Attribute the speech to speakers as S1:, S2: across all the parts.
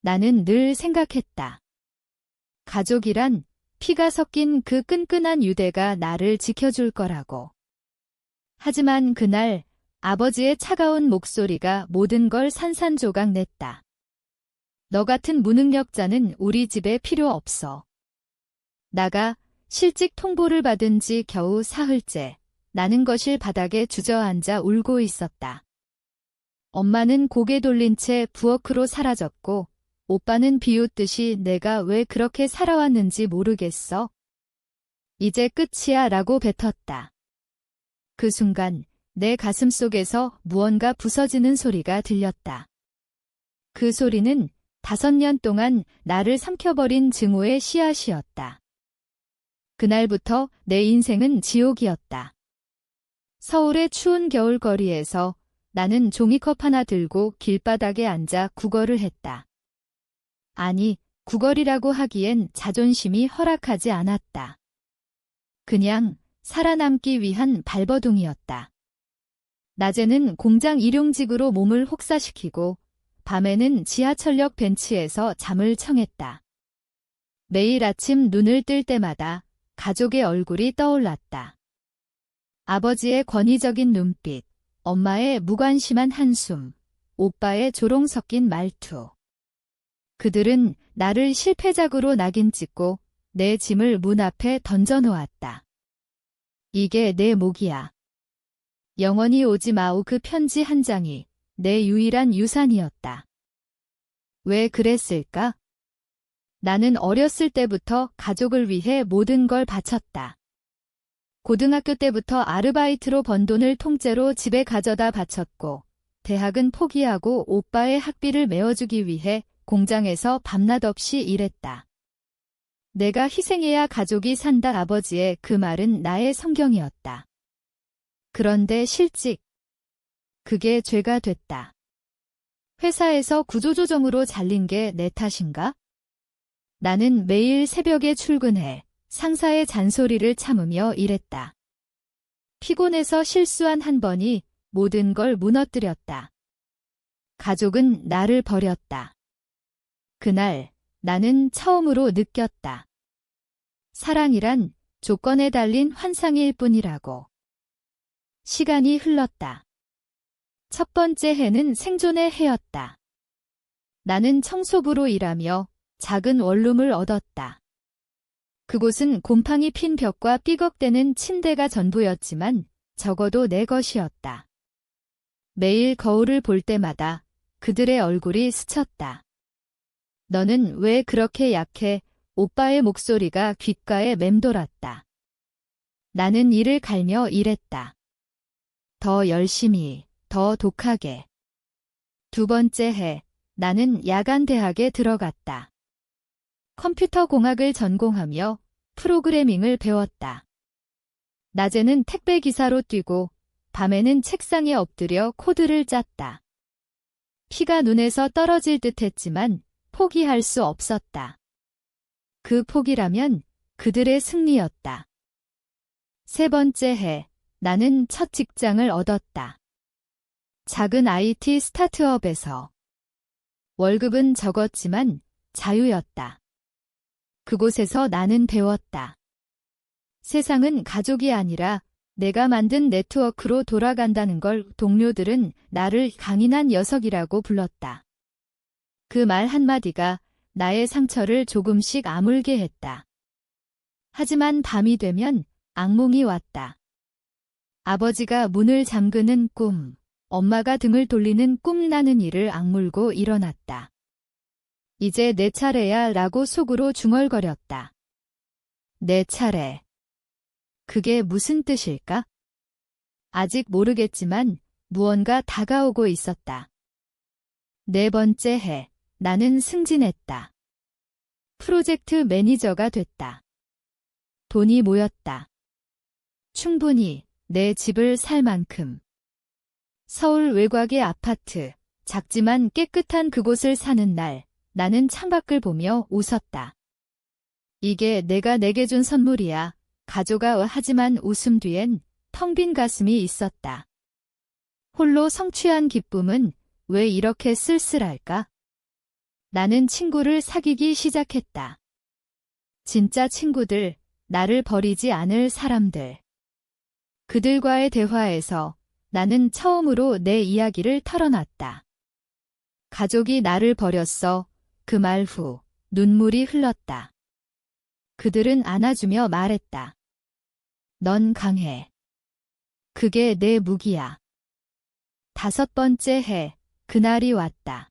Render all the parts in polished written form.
S1: 나는 늘 생각했다. 가족이란 피가 섞인 그 끈끈한 유대가 나를 지켜줄 거라고. 하지만 그날 아버지의 차가운 목소리가 모든 걸 산산조각 냈다. 너 같은 무능력자는 우리 집에 필요 없어. 나가 실직 통보를 받은 지 겨우 사흘째, 나는 거실 바닥에 주저앉아 울고 있었다. 엄마는 고개 돌린 채 부엌으로 사라졌고, 오빠는 비웃듯이 내가 왜 그렇게 살아왔는지 모르겠어. 이제 끝이야 라고 뱉었다. 그 순간 내 가슴 속에서 무언가 부서지는 소리가 들렸다. 그 소리는 5년 동안 나를 삼켜버린 증오의 씨앗이었다. 그날부터 내 인생은 지옥이었다. 서울의 추운 겨울거리에서 나는 종이컵 하나 들고 길바닥에 앉아 구걸을 했다. 아니, 구걸이라고 하기엔 자존심이 허락하지 않았다. 그냥 살아남기 위한 발버둥이었다. 낮에는 공장 일용직으로 몸을 혹사시키고 밤에는 지하철역 벤치에서 잠을 청했다. 매일 아침 눈을 뜰 때마다 가족의 얼굴이 떠올랐다. 아버지의 권위적인 눈빛, 엄마의 무관심한 한숨, 오빠의 조롱 섞인 말투. 그들은 나를 실패작으로 낙인 찍고 내 짐을 문 앞에 던져놓았다. 이게 내 몫이야. 영원히 오지 마오. 그 편지 한 장이 내 유일한 유산이었다. 왜 그랬을까? 나는 어렸을 때부터 가족을 위해 모든 걸 바쳤다. 고등학교 때부터 아르바이트로 번 돈을 통째로 집에 가져다 바쳤고, 대학은 포기하고 오빠의 학비를 메워주기 위해 공장에서 밤낮 없이 일했다. 내가 희생해야 가족이 산다. 아버지의 그 말은 나의 성경이었다. 그런데 실직. 그게 죄가 됐다. 회사에서 구조조정으로 잘린 게 내 탓인가? 나는 매일 새벽에 출근해 상사의 잔소리를 참으며 일했다. 피곤해서 실수한 한 번이 모든 걸 무너뜨렸다. 가족은 나를 버렸다. 그날 나는 처음으로 느꼈다. 사랑이란 조건에 달린 환상일 뿐이라고. 시간이 흘렀다. 첫 번째 해는 생존의 해였다. 나는 청소부로 일하며 작은 원룸을 얻었다. 그곳은 곰팡이 핀 벽과 삐걱대는 침대가 전부였지만 적어도 내 것이었다. 매일 거울을 볼 때마다 그들의 얼굴이 스쳤다. 너는 왜 그렇게 약해? 오빠의 목소리가 귓가에 맴돌았다. 나는 이를 갈며 일했다. 더 열심히, 더 독하게. 두 번째 해, 나는 야간 대학에 들어갔다. 컴퓨터 공학을 전공하며 프로그래밍을 배웠다. 낮에는 택배 기사로 뛰고 밤에는 책상에 엎드려 코드를 짰다. 피가 눈에서 떨어질 듯 했지만 포기할 수 없었다. 그 포기라면 그들의 승리였다. 세 번째 해, 나는 첫 직장을 얻었다. 작은 IT 스타트업에서. 월급은 적었지만 자유였다. 그곳에서 나는 배웠다. 세상은 가족이 아니라 내가 만든 네트워크로 돌아간다는 걸. 동료들은 나를 강인한 녀석이라고 불렀다. 그 말 한마디가 나의 상처를 조금씩 아물게 했다. 하지만 밤이 되면 악몽이 왔다. 아버지가 문을 잠그는 꿈, 엄마가 등을 돌리는 꿈. 나는 이를 악물고 일어났다. 이제 내 차례야 라고 속으로 중얼거렸다. 내 차례. 그게 무슨 뜻일까? 아직 모르겠지만 무언가 다가오고 있었다. 네 번째 해, 나는 승진했다. 프로젝트 매니저가 됐다. 돈이 모였다. 충분히 내 집을 살 만큼. 서울 외곽의 아파트, 작지만 깨끗한 그곳을 사는 날, 나는 창밖을 보며 웃었다. 이게 내가 내게 준 선물이야. 가져가. 하지만 웃음 뒤엔 텅 빈 가슴이 있었다. 홀로 성취한 기쁨은 왜 이렇게 쓸쓸할까? 나는 친구를 사귀기 시작했다. 진짜 친구들, 나를 버리지 않을 사람들. 그들과의 대화에서 나는 처음으로 내 이야기를 털어놨다. 가족이 나를 버렸어. 그 말 후 눈물이 흘렀다. 그들은 안아주며 말했다. 넌 강해. 그게 내 무기야. 5번째 해, 그날이 왔다.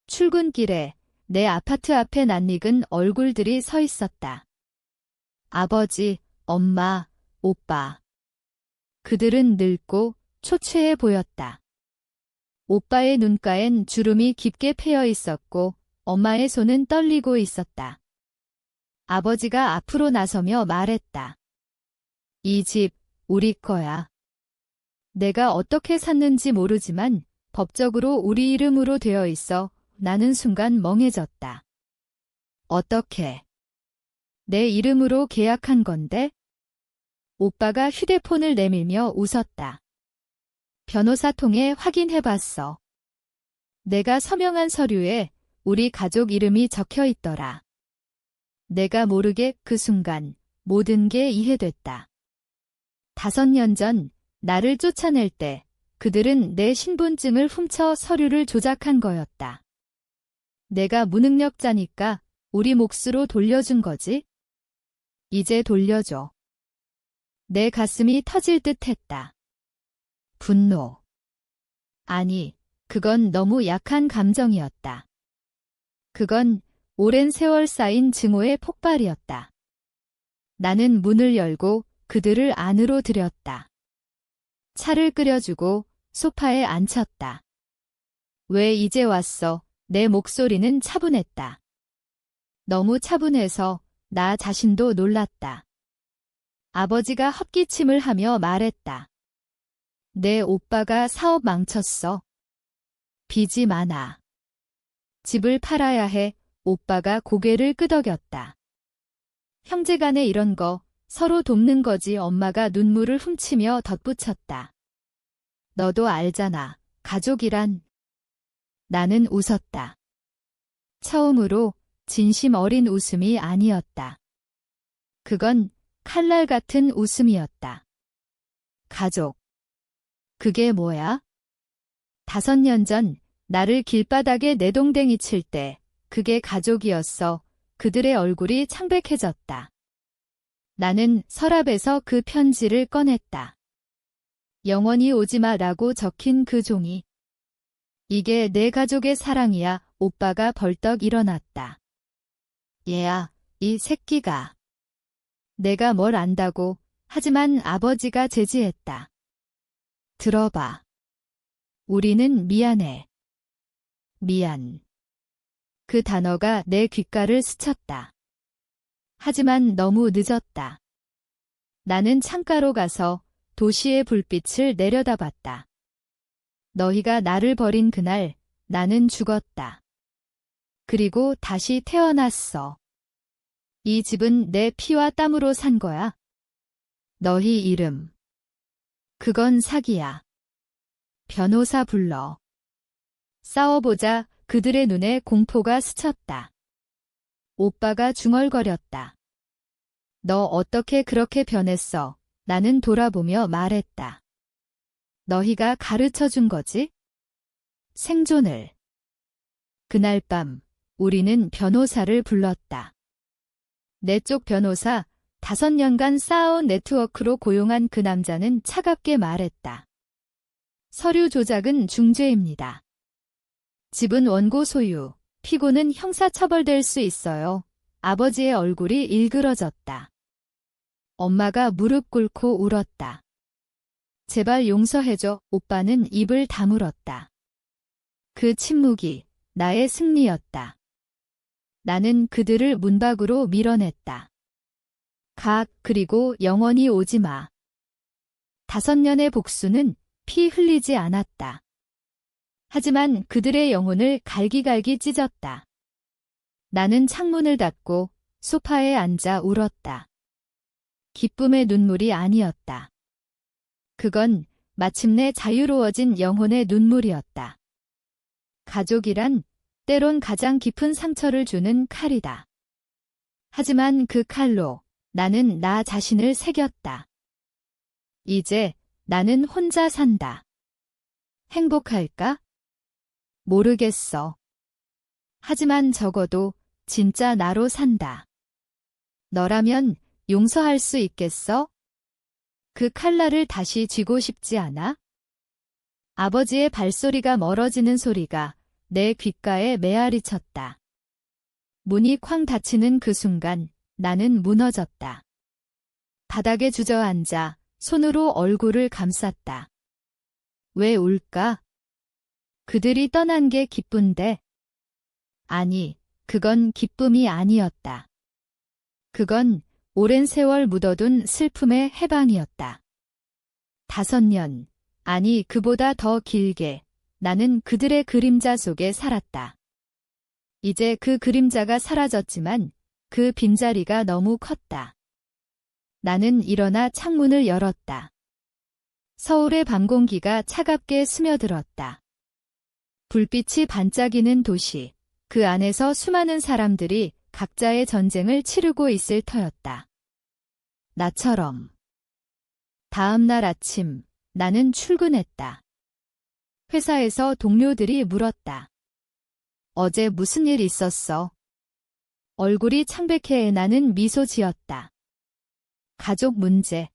S1: 출근길에 내 아파트 앞에 낯익은 얼굴들이 서 있었다. 아버지, 엄마, 오빠. 그들은 늙고 초췌해 보였다. 오빠의 눈가엔 주름이 깊게 패여 있었고 엄마의 손은 떨리고 있었다. 아버지가 앞으로 나서며 말했다. 이 집, 우리 거야. 내가 어떻게 샀는지 모르지만 법적으로 우리 이름으로 되어 있어. 나는 순간 멍해졌다. 어떻게? 내 이름으로 계약한 건데? 오빠가 휴대폰을 내밀며 웃었다. 변호사 통해 확인해봤어. 내가 서명한 서류에 우리 가족 이름이 적혀 있더라. 내가 모르게 그 순간 모든 게 이해됐다. 5년 전 나를 쫓아낼 때 그들은 내 신분증을 훔쳐 서류를 조작한 거였다. 내가 무능력자니까 우리 몫으로 돌려준 거지? 이제 돌려줘. 내 가슴이 터질 듯 했다. 분노. 아니, 그건 너무 약한 감정이었다. 그건 오랜 세월 쌓인 증오의 폭발이었다. 나는 문을 열고 그들을 안으로 들였다. 차를 끓여주고 소파에 앉혔다. 왜 이제 왔어? 내 목소리는 차분했다. 너무 차분해서 나 자신도 놀랐다. 아버지가 헛기침을 하며 말했다. 내 오빠가 사업 망쳤어. 빚이 많아. 집을 팔아야 해. 오빠가 고개를 끄덕였다. 형제간에 이런 거 서로 돕는 거지. 엄마가 눈물을 훔치며 덧붙였다. 너도 알잖아. 가족이란. 나는 웃었다. 처음으로 진심 어린 웃음이 아니었다. 그건 칼날 같은 웃음이었다. 가족. 그게 뭐야? 5년 전 나를 길바닥에 내동댕이 칠 때 그게 가족이었어. 그들의 얼굴이 창백해졌다. 나는 서랍에서 그 편지를 꺼냈다. 영원히 오지마라고 적힌 그 종이. 이게 내 가족의 사랑이야. 오빠가 벌떡 일어났다. 얘야, 이 새끼가. 내가 뭘 안다고. 하지만 아버지가 제지했다. 들어봐. 우리는 미안해. 미안. 그 단어가 내 귓가를 스쳤다. 하지만 너무 늦었다. 나는 창가로 가서 도시의 불빛을 내려다봤다. 너희가 나를 버린 그날 나는 죽었다. 그리고 다시 태어났어. 이 집은 내 피와 땀으로 산 거야. 너희 이름. 그건 사기야. 변호사 불러. 싸워보자. 그들의 눈에 공포가 스쳤다. 오빠가 중얼거렸다. 너 어떻게 그렇게 변했어? 나는 돌아보며 말했다. 너희가 가르쳐준 거지? 생존을. 그날 밤 우리는 변호사를 불렀다. 내 쪽 변호사, 5년간 쌓아온 네트워크로 고용한 그 남자는 차갑게 말했다. 서류 조작은 중죄입니다. 집은 원고 소유, 피고는 형사처벌될 수 있어요. 아버지의 얼굴이 일그러졌다. 엄마가 무릎 꿇고 울었다. 제발 용서해줘. 오빠는 입을 다물었다. 그 침묵이 나의 승리였다. 나는 그들을 문 밖으로 밀어냈다. 그리고 영원히 오지 마. 5년의 복수는 피 흘리지 않았다. 하지만 그들의 영혼을 갈기갈기 찢었다. 나는 창문을 닫고 소파에 앉아 울었다. 기쁨의 눈물이 아니었다. 그건 마침내 자유로워진 영혼의 눈물이었다. 가족이란 때론 가장 깊은 상처를 주는 칼이다. 하지만 그 칼로 나는 나 자신을 새겼다. 이제 나는 혼자 산다. 행복할까? 모르겠어. 하지만 적어도 진짜 나로 산다. 너라면 용서할 수 있겠어? 그 칼날을 다시 쥐고 싶지 않아? 아버지의 발소리가 멀어지는 소리가 내 귓가에 메아리 쳤다. 문이 쾅 닫히는 그 순간 나는 무너졌다. 바닥에 주저앉아 손으로 얼굴을 감쌌다. 왜 울까? 그들이 떠난 게 기쁜데. 아니, 그건 기쁨이 아니었다. 그건 오랜 세월 묻어둔 슬픔의 해방이었다. 5년, 아니 그보다 더 길게 나는 그들의 그림자 속에 살았다. 이제 그 그림자가 사라졌지만 그 빈자리가 너무 컸다. 나는 일어나 창문을 열었다. 서울의 밤 공기가 차갑게 스며들었다. 불빛이 반짝이는 도시, 그 안에서 수많은 사람들이 각자의 전쟁을 치르고 있을 터였다. 나처럼. 다음 날 아침, 나는 출근했다. 회사에서 동료들이 물었다. 어제 무슨 일 있었어? 얼굴이 창백해 나는 미소 지었다. 가족 문제.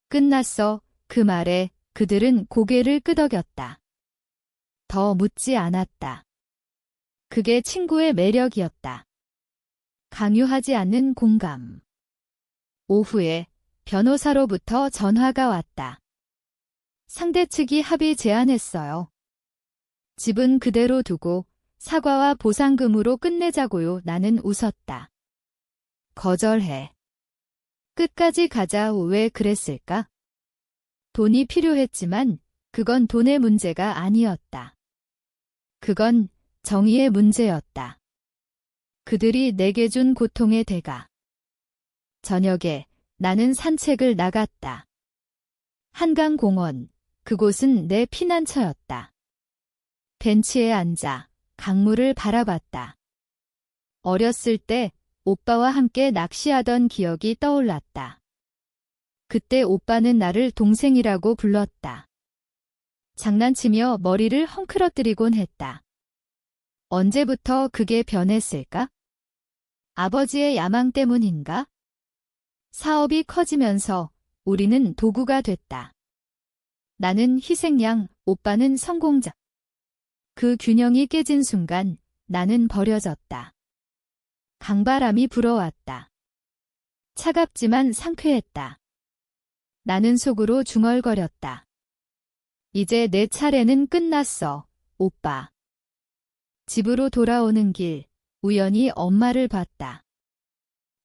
S1: 끝났어. 그 말에 그들은 고개를 끄덕였다. 더 묻지 않았다. 그게 친구의 매력이었다. 강요하지 않는 공감. 오후에 변호사로부터 전화가 왔다. 상대 측이 합의 제안했어요. 집은 그대로 두고 사과와 보상금으로 끝내자고요. 나는 웃었다. 거절해. 끝까지 가자. 왜 그랬을까? 돈이 필요했지만 그건 돈의 문제가 아니었다. 그건 정의의 문제였다. 그들이 내게 준 고통의 대가. 저녁에 나는 산책을 나갔다. 한강공원, 그곳은 내 피난처였다. 벤치에 앉아 강물을 바라봤다. 어렸을 때 오빠와 함께 낚시하던 기억이 떠올랐다. 그때 오빠는 나를 동생이라고 불렀다. 장난치며 머리를 헝클어뜨리곤 했다. 언제부터 그게 변했을까? 아버지의 야망 때문인가? 사업이 커지면서 우리는 도구가 됐다. 나는 희생양, 오빠는 성공자. 그 균형이 깨진 순간 나는 버려졌다. 강바람이 불어왔다. 차갑지만 상쾌했다. 나는 속으로 중얼거렸다. 이제 내 차례는 끝났어, 오빠. 집으로 돌아오는 길, 우연히 엄마를 봤다.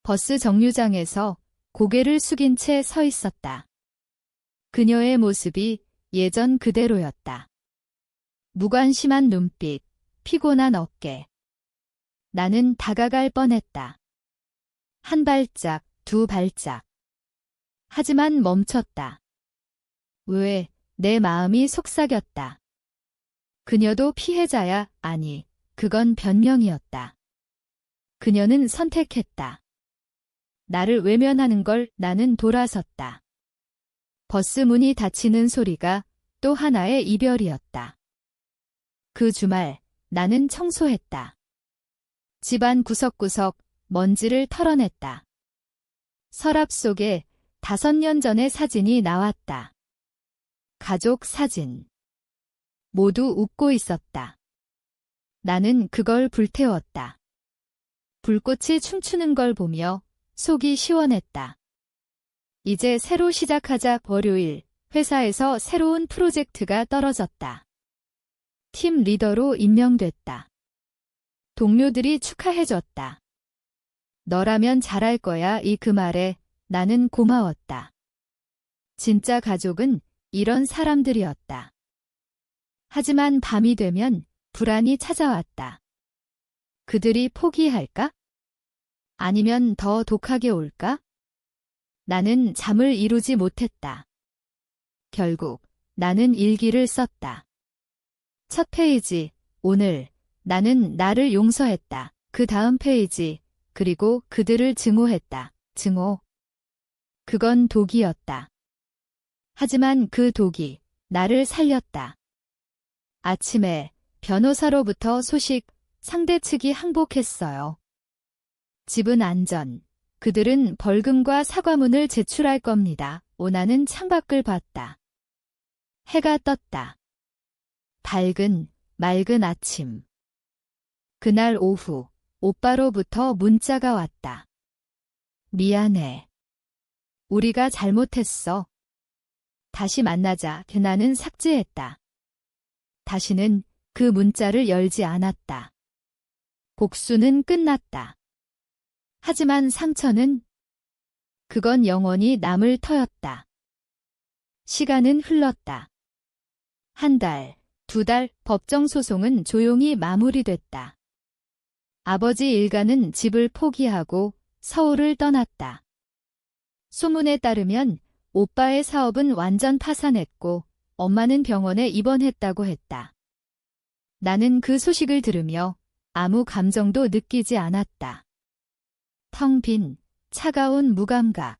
S1: 버스 정류장에서 고개를 숙인 채 서 있었다. 그녀의 모습이 예전 그대로였다. 무관심한 눈빛, 피곤한 어깨. 나는 다가갈 뻔했다. 한 발짝, 두 발짝. 하지만 멈췄다. 왜, 내 마음이 속삭였다. 그녀도 피해자야, 아니, 그건 변명이었다. 그녀는 선택했다. 나를 외면하는 걸 나는 돌아섰다. 버스 문이 닫히는 소리가 또 하나의 이별이었다. 그 주말 나는 청소했다. 집안 구석구석 먼지를 털어냈다. 서랍 속에 5년 전의 사진이 나왔다. 가족 사진. 모두 웃고 있었다. 나는 그걸 불태웠다. 불꽃이 춤추는 걸 보며 속이 시원했다. 이제 새로 시작하자. 월요일, 회사에서 새로운 프로젝트가 떨어졌다. 팀 리더로 임명됐다. 동료들이 축하해줬다. 너라면 잘할 거야. 그 말에 나는 고마웠다. 진짜 가족은 이런 사람들이었다. 하지만 밤이 되면 불안이 찾아왔다. 그들이 포기할까? 아니면 더 독하게 올까? 나는 잠을 이루지 못했다. 결국 나는 일기를 썼다. 첫 페이지, 오늘 나는 나를 용서했다. 그 다음 페이지. 그리고 그들을 증오했다. 증오. 그건 독이었다. 하지만 그 독이 나를 살렸다. 아침에 변호사로부터 소식, 상대 측이 항복했어요. 집은 안전. 그들은 벌금과 사과문을 제출할 겁니다. 오나는 창밖을 봤다. 해가 떴다. 밝은, 맑은 아침. 그날 오후, 오빠로부터 문자가 왔다. 미안해. 우리가 잘못했어. 다시 만나자. 나는 삭제했다. 다시는 그 문자를 열지 않았다. 복수는 끝났다. 하지만 상처는 그건 영원히 남을 터였다. 시간은 흘렀다. 한 달, 두 달, 법정 소송은 조용히 마무리됐다. 아버지 일가는 집을 포기하고 서울을 떠났다. 소문에 따르면 오빠의 사업은 완전 파산했고 엄마는 병원에 입원했다고 했다. 나는 그 소식을 들으며 아무 감정도 느끼지 않았다. 텅 빈, 차가운 무감각.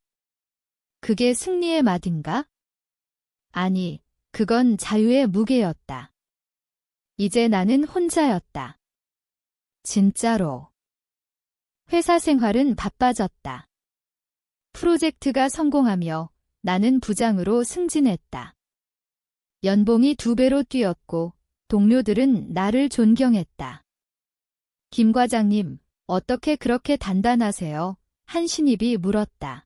S1: 그게 승리의 맛인가? 아니, 그건 자유의 무게였다. 이제 나는 혼자였다. 진짜로. 회사 생활은 바빠졌다. 프로젝트가 성공하며 나는 부장으로 승진했다. 연봉이 2배로 뛰었고 동료들은 나를 존경했다. 김 과장님, 어떻게 그렇게 단단하세요? 한 신입이 물었다.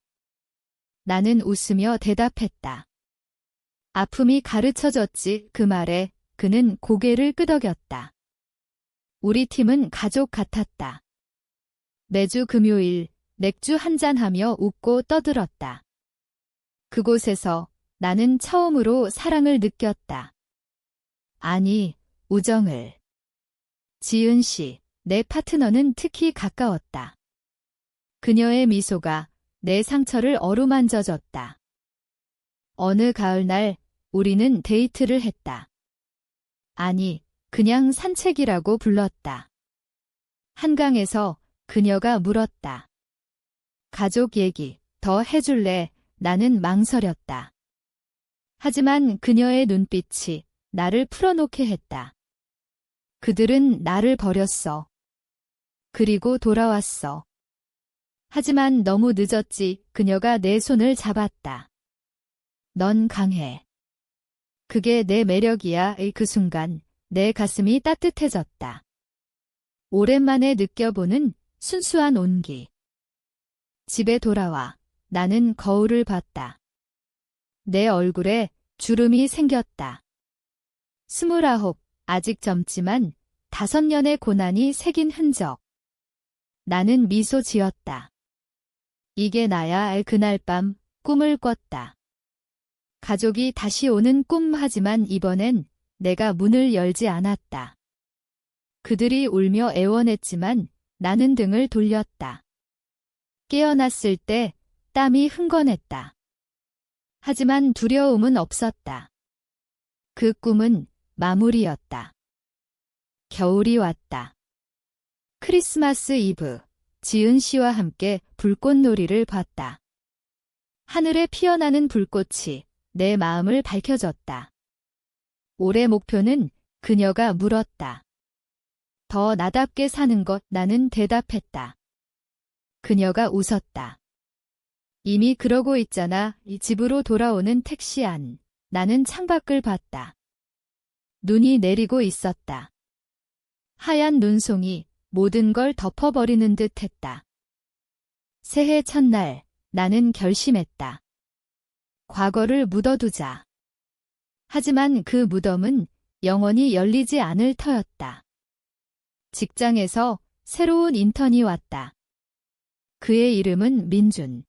S1: 나는 웃으며 대답했다. 아픔이 가르쳐졌지. 그 말에 그는 고개를 끄덕였다. 우리 팀은 가족 같았다. 매주 금요일 맥주 한잔하며 웃고 떠들었다. 그곳에서 나는 처음으로 사랑을 느꼈다. 아니, 우정을. 지은 씨, 내 파트너는 특히 가까웠다. 그녀의 미소가 내 상처를 어루만져줬다. 어느 가을날 우리는 데이트를 했다. 아니, 그냥 산책이라고 불렀다. 한강에서 그녀가 물었다. 가족 얘기 더 해줄래? 나는 망설였다. 하지만 그녀의 눈빛이 나를 풀어놓게 했다. 그들은 나를 버렸어. 그리고 돌아왔어. 하지만 너무 늦었지. 그녀가 내 손을 잡았다. 넌 강해. 그게 내 매력이야. 그 순간 내 가슴이 따뜻해졌다. 오랜만에 느껴보는 순수한 온기. 집에 돌아와 나는 거울을 봤다. 내 얼굴에 주름이 생겼다. 29, 아직 젊지만 5년의 고난이 새긴 흔적. 나는 미소 지었다. 이게 나야. 그날 밤 꿈을 꿨다. 가족이 다시 오는 꿈. 하지만 이번엔 내가 문을 열지 않았다. 그들이 울며 애원했지만 나는 등을 돌렸다. 깨어났을 때 땀이 흥건했다. 하지만 두려움은 없었다. 그 꿈은 마무리였다. 겨울이 왔다. 크리스마스 이브, 지은 씨와 함께 불꽃놀이를 봤다. 하늘에 피어나는 불꽃이 내 마음을 밝혀줬다. 올해 목표는 그녀가 물었다. 더 나답게 사는 것. 나는 대답했다. 그녀가 웃었다. 이미 그러고 있잖아. 이 집으로 돌아오는 택시 안. 나는 창밖을 봤다. 눈이 내리고 있었다. 하얀 눈송이 모든 걸 덮어버리는 듯 했다. 새해 첫날 나는 결심했다. 과거를 묻어두자. 하지만 그 무덤은 영원히 열리지 않을 터였다. 직장에서 새로운 인턴이 왔다. 그의 이름은 민준.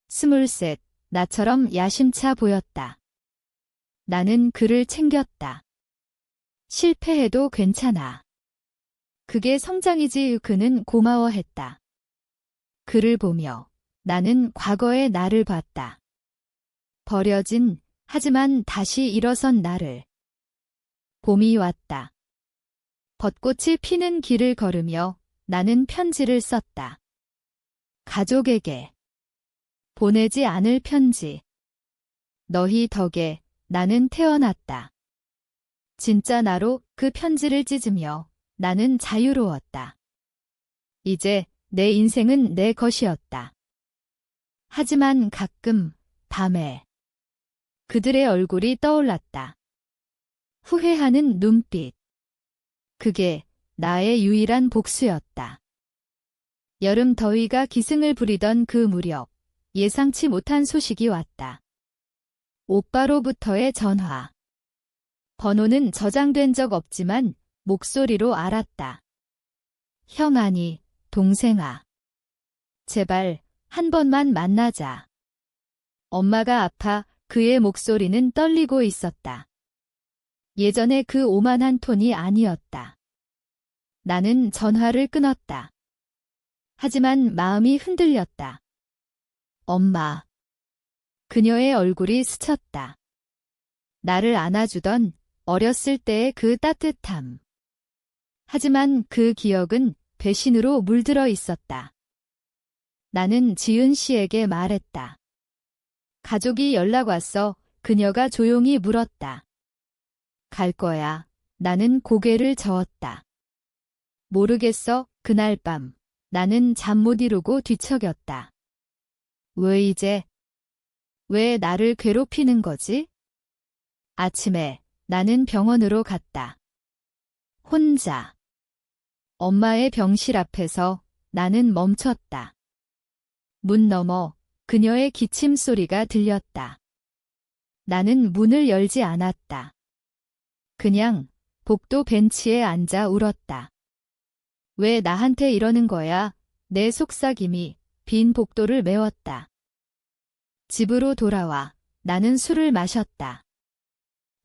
S1: 23, 나처럼 야심차 보였다. 나는 그를 챙겼다. 실패해도 괜찮아. 그게 성장이지. 그는 고마워했다. 그를 보며 나는 과거의 나를 봤다. 버려진, 하지만 다시 일어선 나를. 봄이 왔다. 벚꽃이 피는 길을 걸으며 나는 편지를 썼다. 가족에게 보내지 않을 편지. 너희 덕에 나는 태어났다. 진짜 나로 그 편지를 찢으며 나는 자유로웠다. 이제 내 인생은 내 것이었다. 하지만 가끔 밤에 그들의 얼굴이 떠올랐다. 후회하는 눈빛. 그게 나의 유일한 복수였다. 여름 더위가 기승을 부리던 그 무렵 예상치 못한 소식이 왔다. 오빠로부터의 전화. 번호는 저장된 적 없지만 목소리로 알았다. 형 아니, 동생아. 제발 한 번만 만나자. 엄마가 아파 그의 목소리는 떨리고 있었다. 예전에 그 오만한 톤이 아니었다. 나는 전화를 끊었다. 하지만 마음이 흔들렸다. 엄마. 그녀의 얼굴이 스쳤다. 나를 안아주던 어렸을 때의 그 따뜻함. 하지만 그 기억은 배신으로 물들어 있었다. 나는 지은 씨에게 말했다. 가족이 연락 왔어. 그녀가 조용히 물었다. 갈 거야. 나는 고개를 저었다. 모르겠어. 그날 밤 나는 잠 못 이루고 뒤척였다. 왜 나를 괴롭히는 거지? 아침에 나는 병원으로 갔다. 혼자. 엄마의 병실 앞에서 나는 멈췄다. 문 너머 그녀의 기침 소리가 들렸다. 나는 문을 열지 않았다. 그냥 복도 벤치에 앉아 울었다. 왜 나한테 이러는 거야? 내 속삭임이 빈 복도를 메웠다. 집으로 돌아와 나는 술을 마셨다.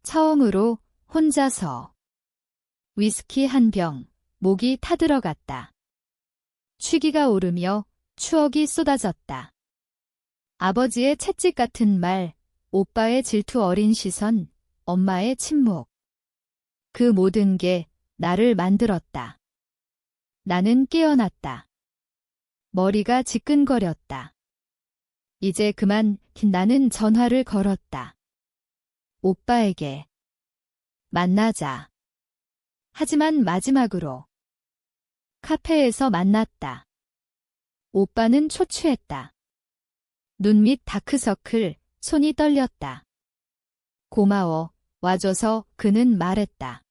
S1: 처음으로 혼자서. 위스키 한 병, 목이 타들어갔다. 취기가 오르며 추억이 쏟아졌다. 아버지의 채찍 같은 말, 오빠의 질투 어린 시선, 엄마의 침묵. 그 모든 게 나를 만들었다. 나는 깨어났다. 머리가 지끈거렸다. 이제 그만. 나는 전화를 걸었다. 오빠에게. 만나자. 하지만 마지막으로. 카페에서 만났다. 오빠는 초췌했다. 눈 밑 다크서클, 손이 떨렸다. 고마워, 와줘서. 그는 말했다.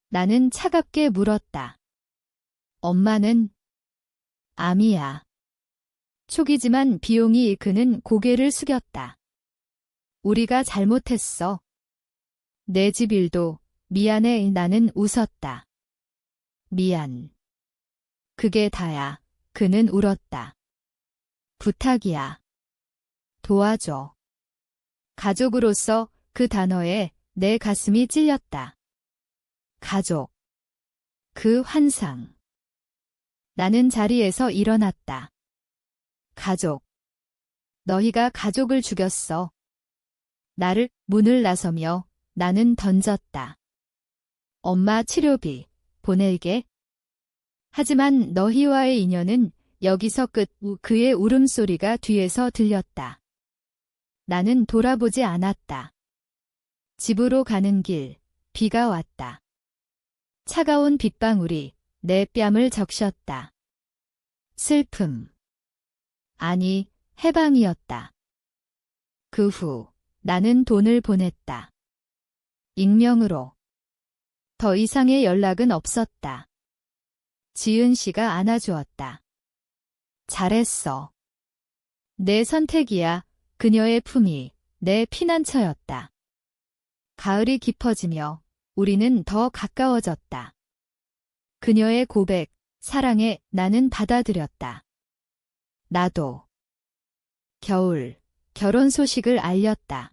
S1: 나는 차갑게 물었다. 엄마는? 암이야. 초기지만 비용이. 그는 고개를 숙였다. 우리가 잘못했어. 내 집 일도. 미안해. 나는 웃었다. 미안. 그게 다야. 그는 울었다. 부탁이야. 도와줘. 가족으로서. 그 단어에 내 가슴이 찔렸다. 가족. 그 환상. 나는 자리에서 일어났다. 가족. 너희가 가족을 죽였어. 나를. 문을 나서며 나는 던졌다. 엄마 치료비 보낼게. 하지만 너희와의 인연은 여기서 끝. 그의 울음소리가 뒤에서 들렸다. 나는 돌아보지 않았다. 집으로 가는 길, 비가 왔다. 차가운 빗방울이 내 뺨을 적셨다. 슬픔. 아니, 해방이었다. 그 후 나는 돈을 보냈다. 익명으로. 더 이상의 연락은 없었다. 지은 씨가 안아주었다. 잘했어. 내 선택이야. 그녀의 품이 내 피난처였다. 가을이 깊어지며 우리는 더 가까워졌다. 그녀의 고백, 사랑에 나는 받아들였다. 나도. 겨울, 결혼 소식을 알렸다.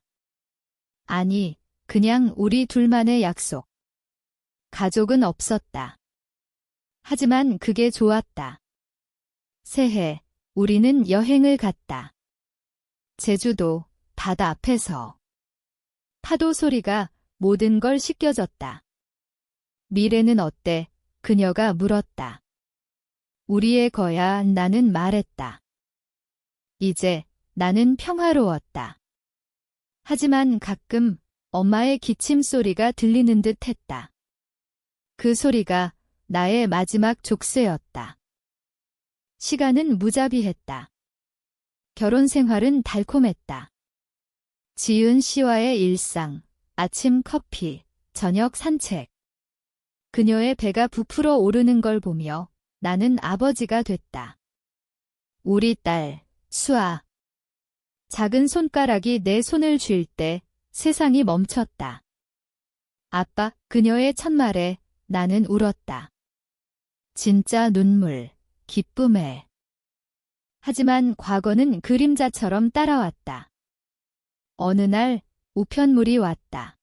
S1: 아니, 그냥 우리 둘만의 약속. 가족은 없었다. 하지만 그게 좋았다. 새해, 우리는 여행을 갔다. 제주도, 바다 앞에서. 파도 소리가 모든 걸 씻겨줬다. 미래는 어때? 그녀가 물었다. 우리의 거야. 나는 말했다. 이제 나는 평화로웠다. 하지만 가끔 엄마의 기침 소리가 들리는 듯 했다. 그 소리가 나의 마지막 족쇄였다. 시간은 무자비했다. 결혼 생활은 달콤했다. 지은 씨와의 일상, 아침 커피, 저녁 산책. 그녀의 배가 부풀어 오르는 걸 보며 나는 아버지가 됐다. 우리 딸, 수아. 작은 손가락이 내 손을 쥘 때 세상이 멈췄다. 아빠, 그녀의 첫말에 나는 울었다. 진짜 눈물, 기쁨에. 하지만 과거는 그림자처럼 따라왔다. 어느 날 우편물이 왔다.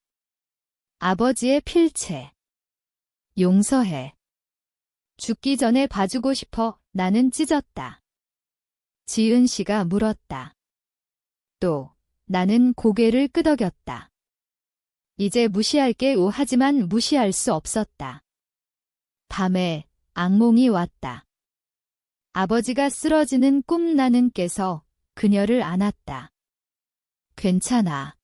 S1: 아버지의 필체. 용서해. 죽기 전에 봐주고 싶어. 나는 찢었다. 지은 씨가 물었다. 또 나는 고개를 끄덕였다. 이제 무시할게. 하지만 무시할 수 없었다. 밤에 악몽이 왔다. 아버지가 쓰러지는 꿈. 나는 깨서 그녀를 안았다. 괜찮아.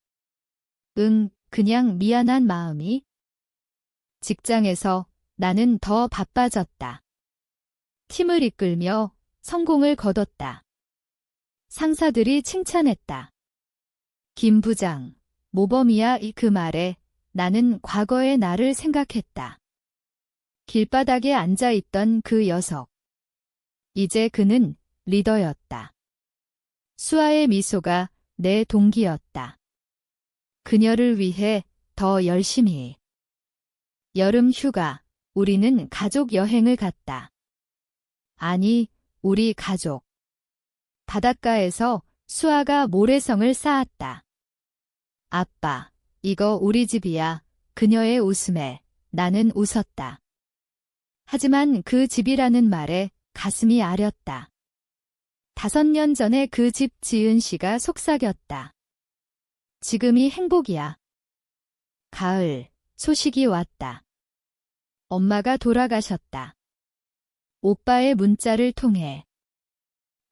S1: 응, 그냥 미안한 마음이. 직장에서 나는 더 바빠졌다. 팀을 이끌며 성공을 거뒀다. 상사들이 칭찬했다. 김 부장, 모범이야. 그 말에 나는 과거의 나를 생각했다. 길바닥에 앉아있던 그 녀석. 이제 그는 리더였다. 수아의 미소가 내 동기였다. 그녀를 위해 더 열심히. 여름 휴가, 우리는 가족 여행을 갔다. 아니, 우리 가족. 바닷가에서 수아가 모래성을 쌓았다. 아빠, 이거 우리 집이야. 그녀의 웃음에 나는 웃었다. 하지만 그 집이라는 말에 가슴이 아렸다. 5년 전에 그 집 지은 씨가 속삭였다. 지금이 행복이야. 가을, 소식이 왔다. 엄마가 돌아가셨다. 오빠의 문자를 통해.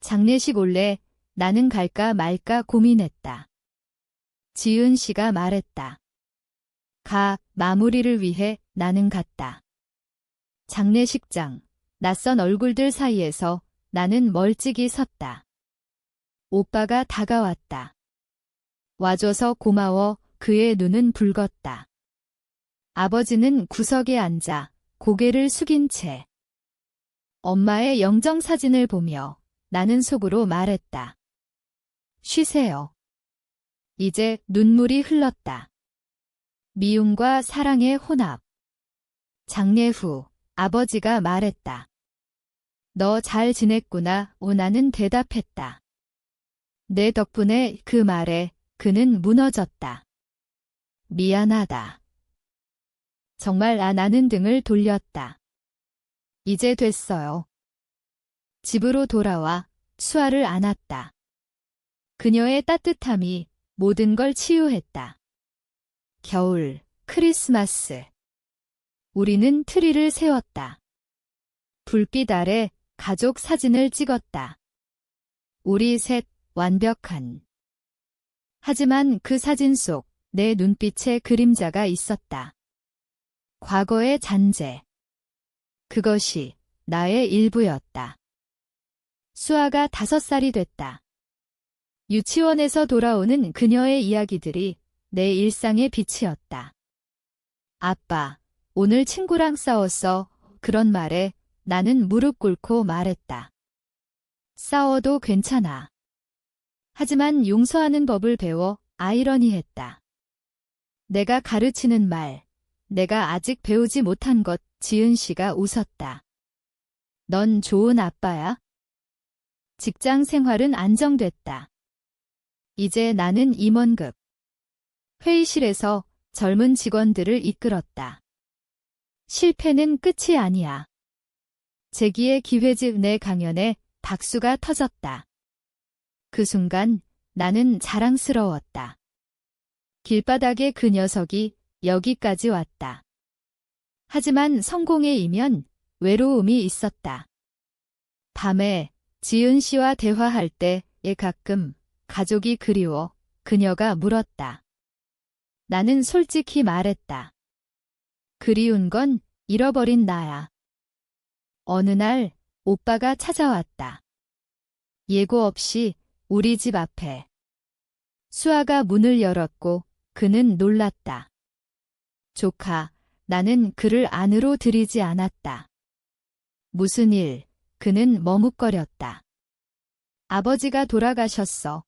S1: 장례식 올래 나는 갈까 말까 고민했다. 지은 씨가 말했다. 가, 마무리를 위해. 나는 갔다. 장례식장, 낯선 얼굴들 사이에서 나는 멀찍이 섰다. 오빠가 다가왔다. 와줘서 고마워. 그의 눈은 붉었다. 아버지는 구석에 앉아 고개를 숙인 채. 엄마의 영정사진을 보며 나는 속으로 말했다. 쉬세요. 이제 눈물이 흘렀다. 미움과 사랑의 혼합. 장례 후 아버지가 말했다. 너 잘 지냈구나. 나는 대답했다. 내 덕분에. 그 말에 그는 무너졌다. 미안하다. 정말. 나는 등을 돌렸다. 이제 됐어요. 집으로 돌아와 수아를 안았다. 그녀의 따뜻함이 모든 걸 치유했다. 겨울, 크리스마스. 우리는 트리를 세웠다. 불빛 아래 가족 사진을 찍었다. 우리 셋, 완벽한. 하지만 그 사진 속 내 눈빛에 그림자가 있었다. 과거의 잔재. 그것이 나의 일부였다. 수아가 5살이 됐다. 유치원에서 돌아오는 그녀의 이야기들이 내 일상의 빛이었다. 아빠, 오늘 친구랑 싸웠어. 그런 말에 나는 무릎 꿇고 말했다. 싸워도 괜찮아. 하지만 용서하는 법을 배워. 아이러니했다. 내가 가르치는 말, 내가 아직 배우지 못한 것. 지은 씨가 웃었다. 넌 좋은 아빠야? 직장 생활은 안정됐다. 이제 나는 임원급. 회의실에서 젊은 직원들을 이끌었다. 실패는 끝이 아니야. 재기의 기회집. 내 강연에 박수가 터졌다. 그 순간 나는 자랑스러웠다. 길바닥에 그 녀석이 여기까지 왔다. 하지만 성공에 이면 외로움이 있었다. 밤에 지은 씨와 대화할 때에 가끔 가족이 그리워 그녀가 물었다. 나는 솔직히 말했다. 그리운 건 잃어버린 나야. 어느 날 오빠가 찾아왔다. 예고 없이 우리 집 앞에. 수아가 문을 열었고 그는 놀랐다. 조카, 나는 그를 안으로 들이지 않았다. 무슨 일? 그는 머뭇거렸다. 아버지가 돌아가셨어.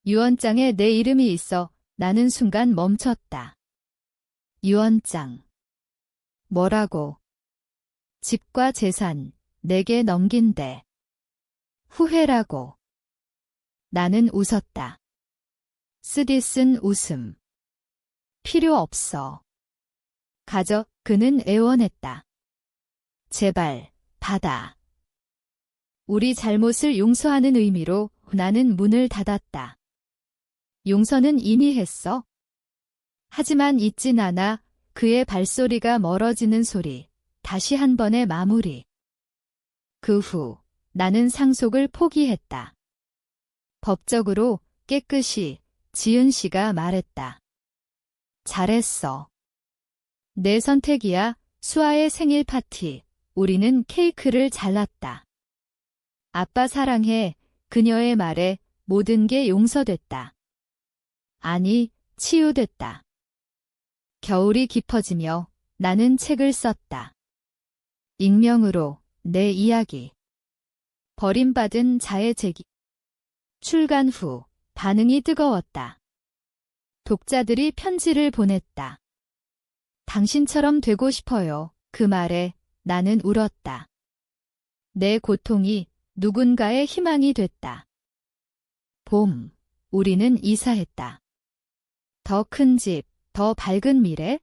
S1: 유언장에 내 이름이 있어. 나는 순간 멈췄다. 유언장. 뭐라고? 집과 재산, 내게 넘긴대. 후회라고. 나는 웃었다. 쓰디쓴 웃음. 필요 없어. 가져, 그는 애원했다. 제발, 받아. 우리 잘못을 용서하는 의미로 나는 문을 닫았다. 용서는 이미 했어. 하지만 잊진 않아. 그의 발소리가 멀어지는 소리. 다시 한 번의 마무리. 그 후 나는 상속을 포기했다. 법적으로 깨끗이 지은 씨가 말했다. 잘했어. 내 선택이야. 수아의 생일 파티. 우리는 케이크를 잘랐다. 아빠 사랑해. 그녀의 말에 모든 게 용서됐다. 아니, 치유됐다. 겨울이 깊어지며 나는 책을 썼다. 익명으로 내 이야기. 버림받은 자의 제기. 출간 후 반응이 뜨거웠다. 독자들이 편지를 보냈다. 당신처럼 되고 싶어요. 그 말에 나는 울었다. 내 고통이 누군가의 희망이 됐다. 봄, 우리는 이사했다. 더 큰 집, 더 밝은 미래?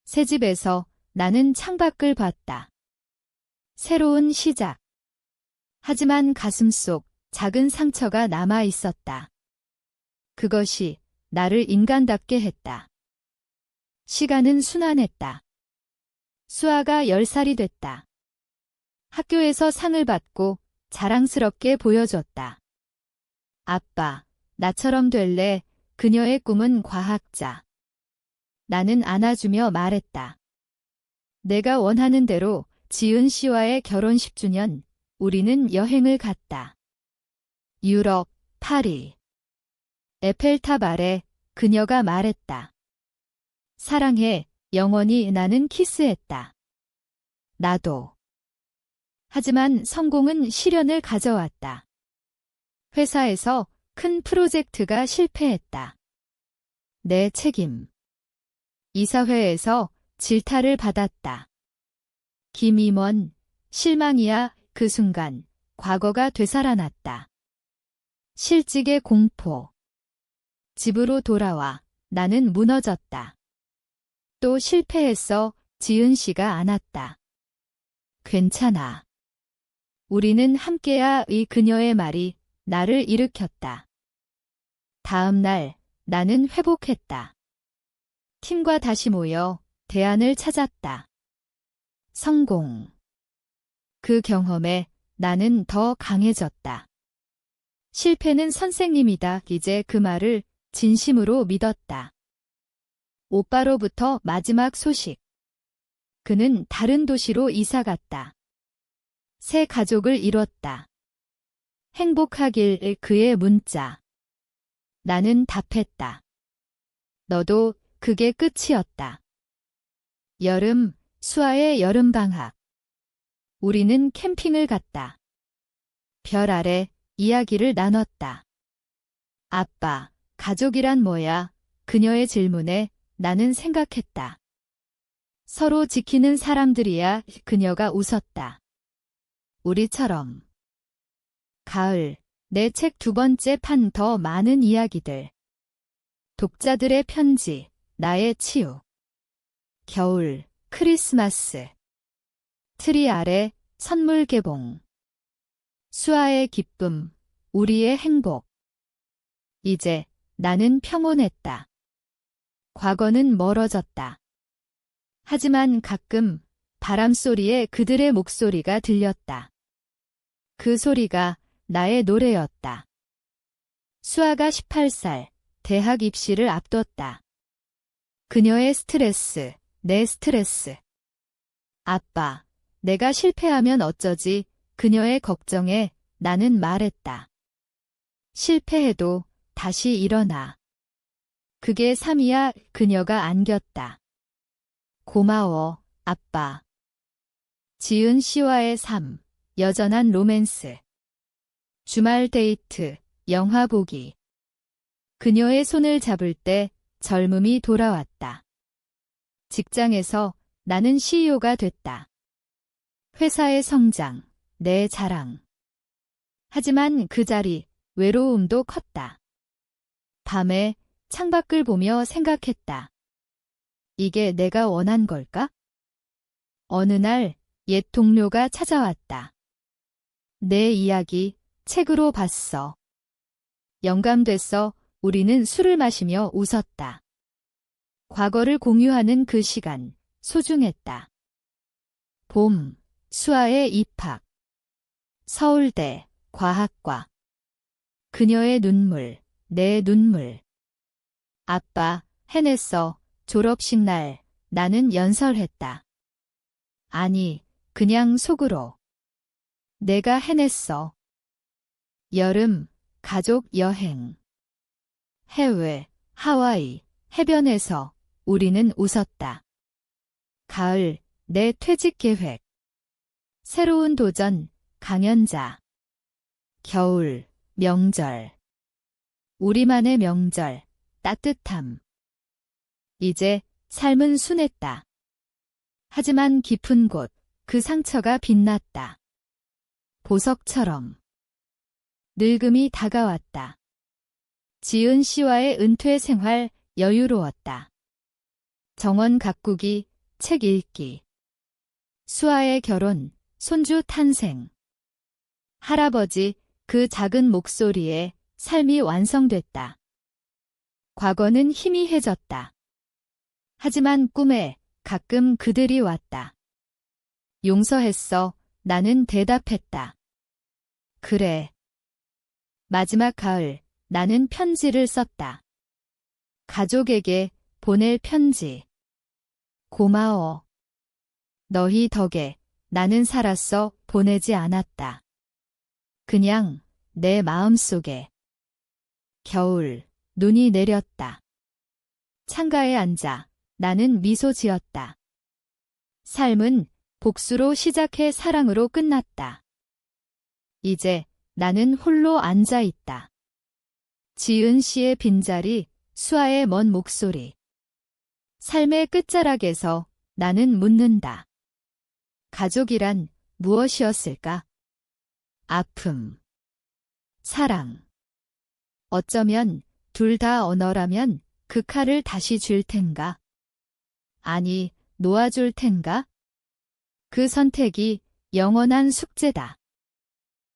S1: 새 집에서 나는 창밖을 봤다. 새로운 시작. 하지만 가슴속 작은 상처가 남아 있었다. 그것이 나를 인간답게 했다. 시간은 순환했다. 수아가 10살이 됐다. 학교에서 상을 받고 자랑스럽게 보여줬다. 아빠, 나처럼 될래? 그녀의 꿈은 과학자. 나는 안아주며 말했다. 내가 원하는 대로 지은 씨와의 결혼 10주년, 우리는 여행을 갔다. 유럽, 파리. 에펠탑 아래 그녀가 말했다. 사랑해, 영원히. 나는 키스했다. 나도. 하지만 성공은 시련을 가져왔다. 회사에서 큰 프로젝트가 실패했다. 내 책임. 이사회에서 질타를 받았다. 김임원, 실망이야. 그 순간 과거가 되살아났다. 실직의 공포. 집으로 돌아와 나는 무너졌다. 또 실패했어. 지은 씨가 안았다. 괜찮아. 우리는 함께야. 이 그녀의 말이 나를 일으켰다. 다음 날 나는 회복했다. 팀과 다시 모여 대안을 찾았다. 성공. 그 경험에 나는 더 강해졌다. 실패는 선생님이다. 이제 그 말을 진심으로 믿었다. 오빠로부터 마지막 소식. 그는 다른 도시로 이사 갔다. 새 가족을 이뤘다. 행복하길. 그의 문자. 나는 답했다. 너도. 그게 끝이었다. 여름, 수아의 여름방학. 우리는 캠핑을 갔다. 별 아래 이야기를 나눴다. 아빠, 가족이란 뭐야? 그녀의 질문에 나는 생각했다. 서로 지키는 사람들이야. 그녀가 웃었다. 우리처럼. 가을, 내 책 2번째 판. 더 많은 이야기들. 독자들의 편지, 나의 치유. 겨울, 크리스마스. 트리 아래 선물 개봉. 수아의 기쁨, 우리의 행복. 이제 나는 평온했다. 과거는 멀어졌다. 하지만 가끔 바람소리에 그들의 목소리가 들렸다. 그 소리가 나의 노래였다. 수아가 18살, 대학 입시를 앞뒀다. 그녀의 스트레스, 내 스트레스. 아빠, 내가 실패하면 어쩌지? 그녀의 걱정에 나는 말했다. 실패해도 다시 일어나. 그게 삶이야. 그녀가 안겼다. 고마워, 아빠. 지은 씨와의 삶, 여전한 로맨스. 주말 데이트, 영화 보기. 그녀의 손을 잡을 때 젊음이 돌아왔다. 직장에서 나는 CEO가 됐다. 회사의 성장, 내 자랑. 하지만 그 자리, 외로움도 컸다. 밤에 창밖을 보며 생각했다. 이게 내가 원한 걸까? 어느 날 옛 동료가 찾아왔다. 내 이야기 책으로 봤어. 영감됐어. 우리는 술을 마시며 웃었다. 과거를 공유하는 그 시간, 소중했다. 봄, 수아의 입학. 서울대, 과학과. 그녀의 눈물, 내 눈물. 아빠, 해냈어. 졸업식 날, 나는 연설했다. 아니, 그냥 속으로. 내가 해냈어. 여름, 가족 여행. 해외, 하와이, 해변에서 우리는 웃었다. 가을, 내 퇴직 계획. 새로운 도전, 강연자. 겨울, 명절. 우리만의 명절, 따뜻함. 이제 삶은 순했다. 하지만 깊은 곳, 그 상처가 빛났다. 보석처럼. 늙음이 다가왔다. 지은 씨와의 은퇴 생활 여유로웠다. 정원 가꾸기, 책 읽기. 수아의 결혼, 손주 탄생. 할아버지, 그 작은 목소리에 삶이 완성됐다. 과거는 희미해졌다. 하지만 꿈에 가끔 그들이 왔다. 용서했어. 나는 대답했다. 그래. 마지막 가을, 나는 편지를 썼다. 가족에게 보낼 편지. 고마워. 너희 덕에 나는 살았어. 보내지 않았다. 그냥 내 마음속에. 겨울, 눈이 내렸다. 창가에 앉아 나는 미소 지었다. 삶은 복수로 시작해 사랑으로 끝났다. 이제 나는 홀로 앉아 있다. 지은 씨의 빈자리, 수아의 먼 목소리. 삶의 끝자락에서 나는 묻는다. 가족이란 무엇이었을까? 아픔, 사랑. 어쩌면 둘 다 언어라면 그 칼을 다시 줄 텐가? 아니, 놓아줄 텐가? 그 선택이 영원한 숙제다.